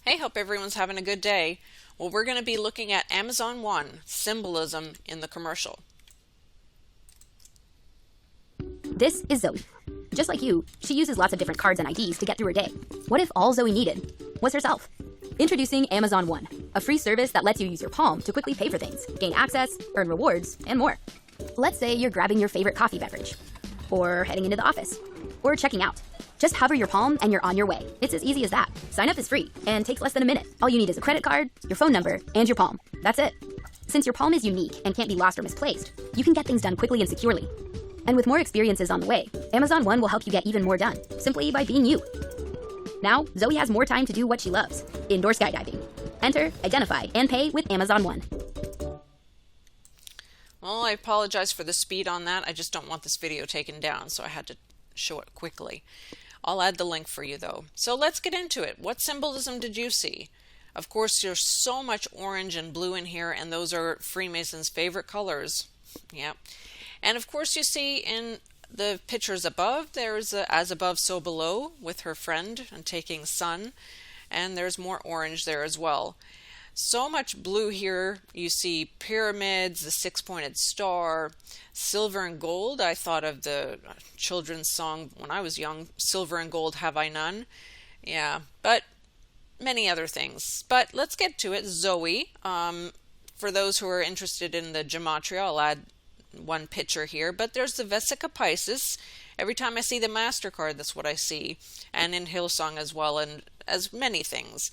Hey, hope everyone's having a good day. Well, we're going to be looking at Amazon One, symbolism in the commercial. This is Zoe. Just like you, she uses lots of different cards and IDs to get through her day. What if all Zoe needed was herself? Introducing Amazon One, a free service that lets you use your palm to quickly pay for things, gain access, earn rewards, and more. Let's say you're grabbing your favorite coffee beverage, or heading into the office, or checking out. Just hover your palm and you're on your way. It's as easy as that. Sign up is free and takes less than a minute. All you need is a credit card, your phone number, and your palm. That's it. Since your palm is unique and can't be lost or misplaced, you can get things done quickly and securely. And with more experiences on the way, Amazon One will help you get even more done, simply by being you. Now, Zoe has more time to do what she loves, indoor skydiving. Enter, identify, and pay with Amazon One. Well, I apologize for the speed on that. I just don't want this video taken down, so I had to show it quickly. I'll add the link for you though. So let's get into it. What symbolism did you see? Of course, there's so much orange and blue in here, and those are Freemason's favorite colors. Yeah. And of course, you see in the pictures above, there's a as above, so below with her friend and taking sun, and there's more orange there as well. So much blue here. You see pyramids, the six-pointed star, silver and gold. I thought of the children's song when I was young, Silver and Gold Have I None. Yeah, but many other things. But let's get to it. Zoe, for those who are interested in the gematria, I'll add one picture here. But there's the Vesica Piscis. Every time I see the MasterCard, that's what I see. And in Hillsong as well, and as many things.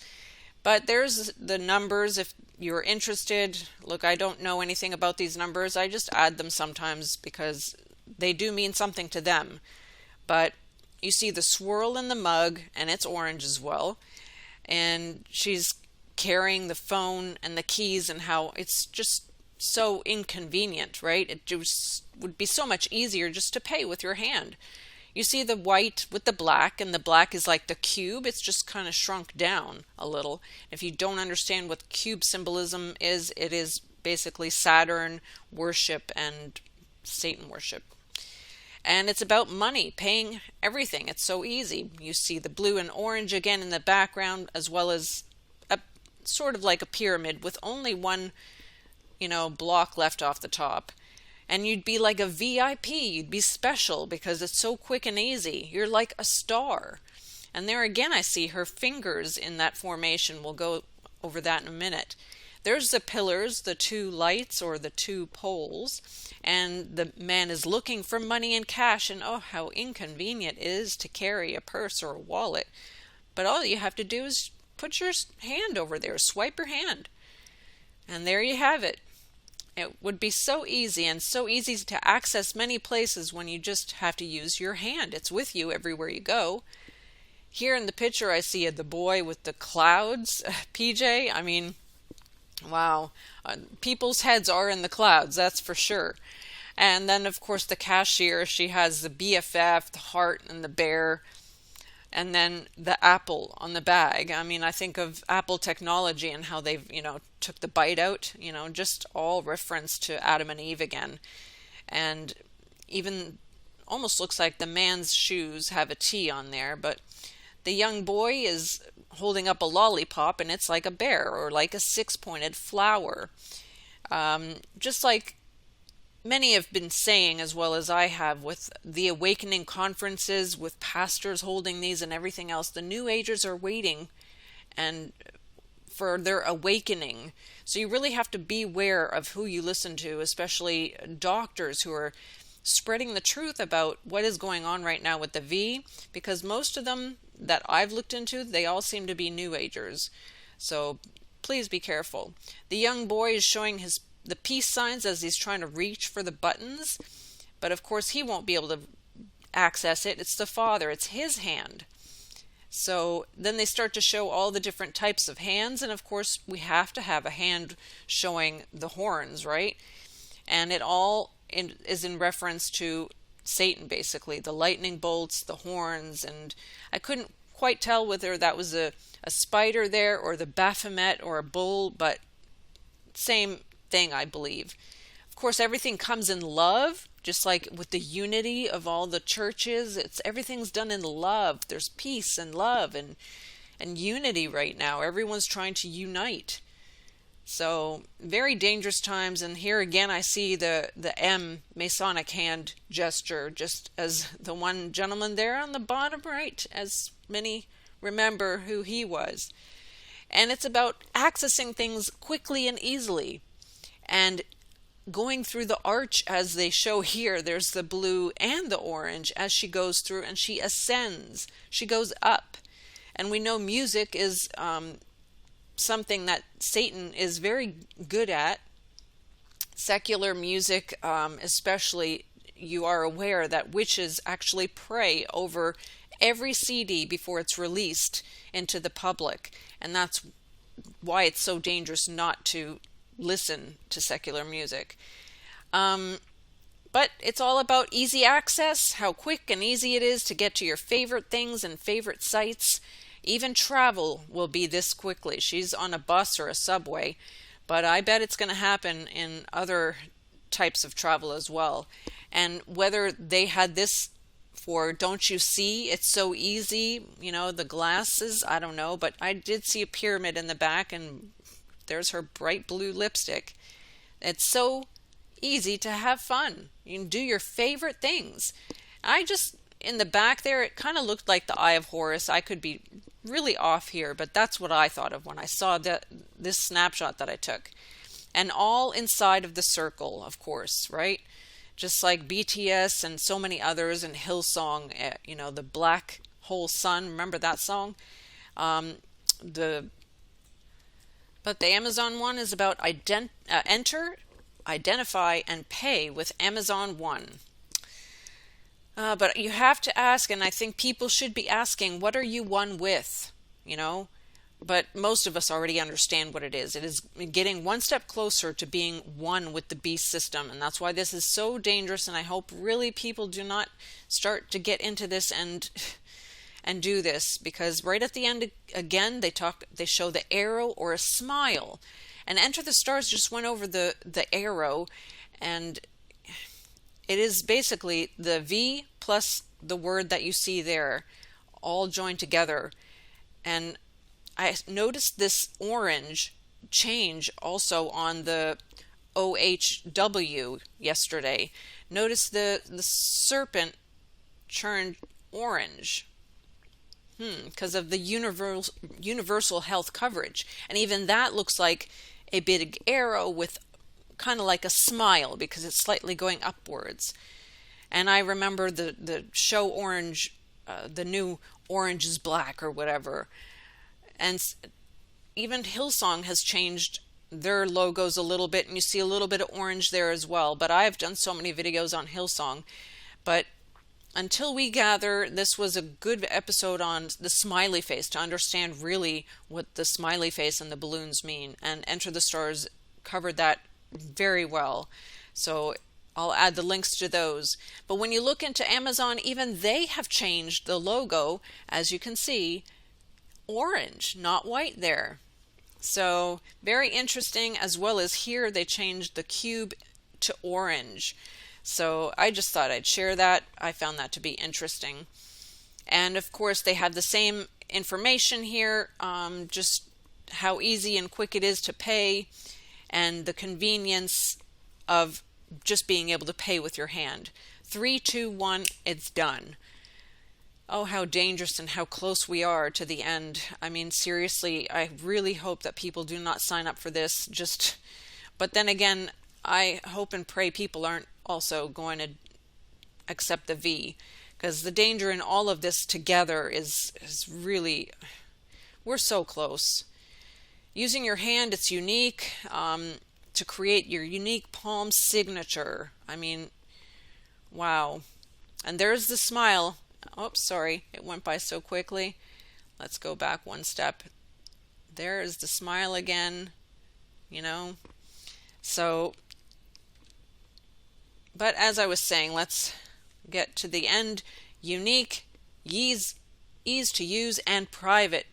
But there's the numbers if you're interested. Look, I don't know anything about these numbers. I just add them sometimes because they do mean something to them. But you see the swirl in the mug, and it's orange as well. And she's carrying the phone and the keys, and how it's just so inconvenient, right? It just would be so much easier just to pay with your hand. You see the white with the black, and the black is like the cube. It's just kind of shrunk down a little. If you don't understand what cube symbolism is, it is basically Saturn worship and Satan worship. And it's about money, paying everything. It's so easy. You see the blue and orange again in the background, as well as a sort of like a pyramid with only one, block left off the top. And you'd be like a VIP, you'd be special because it's so quick and easy. You're like a star. And there again, I see her fingers in that formation. We'll go over that in a minute. There's the pillars, the two lights or the two poles. And the man is looking for money and cash. And oh, how inconvenient it is to carry a purse or a wallet. But all you have to do is put your hand over there, swipe your hand. And there you have it. It would be so easy and so easy to access many places when you just have to use your hand. It's with you everywhere you go. Here in the picture I see the boy with the clouds, PJ. I mean, wow. People's heads are in the clouds, that's for sure. And then of course the cashier, she has the BFF, the heart and the bear. And then the apple on the bag. I mean, I think of Apple technology and how they've, took the bite out, just all reference to Adam and Eve again. And even almost looks like the man's shoes have a T on there, but the young boy is holding up a lollipop and it's like a bear or like a six-pointed flower. Just like many have been saying, as well as I have, with the awakening conferences, with pastors holding these and everything else, the New Agers are waiting and for their awakening. So you really have to beware of who you listen to, especially doctors who are spreading the truth about what is going on right now with the V, because most of them that I've looked into, they all seem to be New Agers. So please be careful. The young boy is showing the peace signs as he's trying to reach for the buttons, but of course he won't be able to access it. It's the father, it's his hand. So then they start to show all the different types of hands, and of course we have to have a hand showing the horns, right? And it all is in reference to Satan, basically, the lightning bolts, the horns, and I couldn't quite tell whether that was a spider there or the Baphomet or a bull, but same thing, I believe. Of course, everything comes in love, just like with the unity of all the churches. Everything's done in love. There's peace and love, and and unity right now. Everyone's trying to unite. So very dangerous times, and here again I see the M Masonic hand gesture, just as the one gentleman there on the bottom right, as many remember who he was. And it's about accessing things quickly and easily, and going through the arch as they show here. There's the blue and the orange as she goes through, and she ascends, she goes up. And we know music is something that Satan is very good at. Secular music, especially, you are aware that witches actually pray over every CD before it's released into the public, and that's why it's so dangerous not to listen to secular music. But it's all about easy access, how quick and easy it is to get to your favorite things and favorite sites. Even travel will be this quickly. She's on a bus or a subway, but I bet it's going to happen in other types of travel as well. And whether they had this for "Don't you see, it's so easy," the glasses, I don't know, but I did see a pyramid in the back, and there's her bright blue lipstick. It's so easy to have fun. You can do your favorite things. In the back there, it kind of looked like the Eye of Horus. I could be really off here, but that's what I thought of when I saw this snapshot that I took. And all inside of the circle, of course, right? Just like BTS and so many others, and Hillsong, the Black Hole Sun. Remember that song? But the Amazon one is about enter, identify, and pay with Amazon One. But you have to ask, and I think people should be asking, what are you one with? But most of us already understand what it is. It is getting one step closer to being one with the beast system, and that's why this is so dangerous. And I hope really people do not start to get into this and do this, because right at the end again they show the arrow or a smile, and Enter the Stars just went over the arrow, and it is basically the V plus the word that you see there, all joined together. And I noticed this orange change also on the OHW yesterday. Notice the serpent turned orange because of the universal health coverage. And even that looks like a big arrow with kind of like a smile, because it's slightly going upwards. And I remember the show Orange, the new Orange is Black or whatever. And even Hillsong has changed their logos a little bit, and you see a little bit of orange there as well. But I've done so many videos on Hillsong. But until we gather, this was a good episode on the smiley face to understand really what the smiley face and the balloons mean. And Enter the Stars covered that very well. So I'll add the links to those. But when you look into Amazon, even they have changed the logo, as you can see, orange, not white there. So very interesting, as well as here they changed the cube to orange. So I just thought I'd share that. I found that to be interesting. And of course they have the same information here, just how easy and quick it is to pay, and the convenience of just being able to pay with your hand. 3, 2, 1, it's done. Oh, how dangerous and how close we are to the end. I mean, seriously, I really hope that people do not sign up for this. But then again, I hope and pray people aren't also going to accept the V, because the danger in all of this together is really, we're so close. Using your hand, it's unique, to create your unique palm signature. I mean, wow. And there's the smile. Oh, sorry, it went by so quickly. Let's go back one step. There is the smile again, So, but as I was saying, let's get to the end. Unique, ease to use, and private.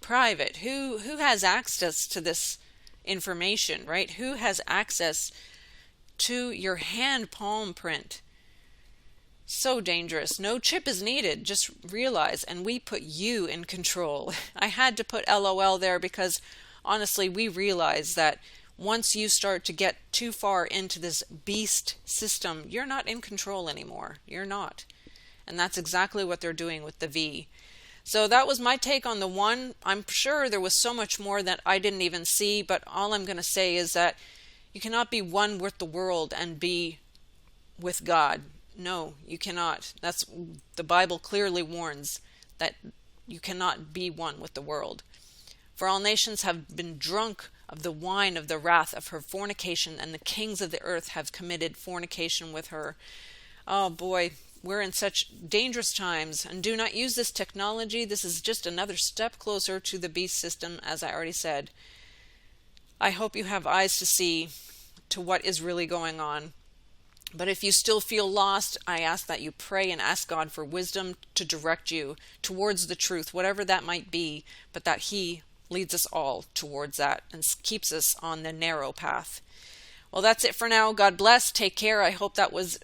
Private. Who has access to this information, right? Who has access to your hand palm print? So dangerous. No chip is needed. Just realize, and we put you in control. I had to put LOL there because honestly, we realize that once you start to get too far into this beast system, you're not in control anymore. You're not. And that's exactly what they're doing with the V. So that was my take on the 1. I'm sure there was so much more that I didn't even see, but all I'm going to say is that you cannot be one with the world and be with God. No, you cannot. That's the Bible clearly warns that you cannot be one with the world. For all nations have been drunk of the wine of the wrath of her fornication, and the kings of the earth have committed fornication with her. Oh boy, we're in such dangerous times, and do not use this technology. This is just another step closer to the beast system, as I already said. I hope you have eyes to see to what is really going on. But if you still feel lost, I ask that you pray and ask God for wisdom to direct you towards the truth, whatever that might be, but that He leads us all towards that and keeps us on the narrow path. Well, that's it for now. God bless. Take care. I hope that was,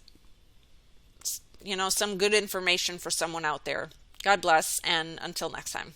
some good information for someone out there. God bless, and until next time.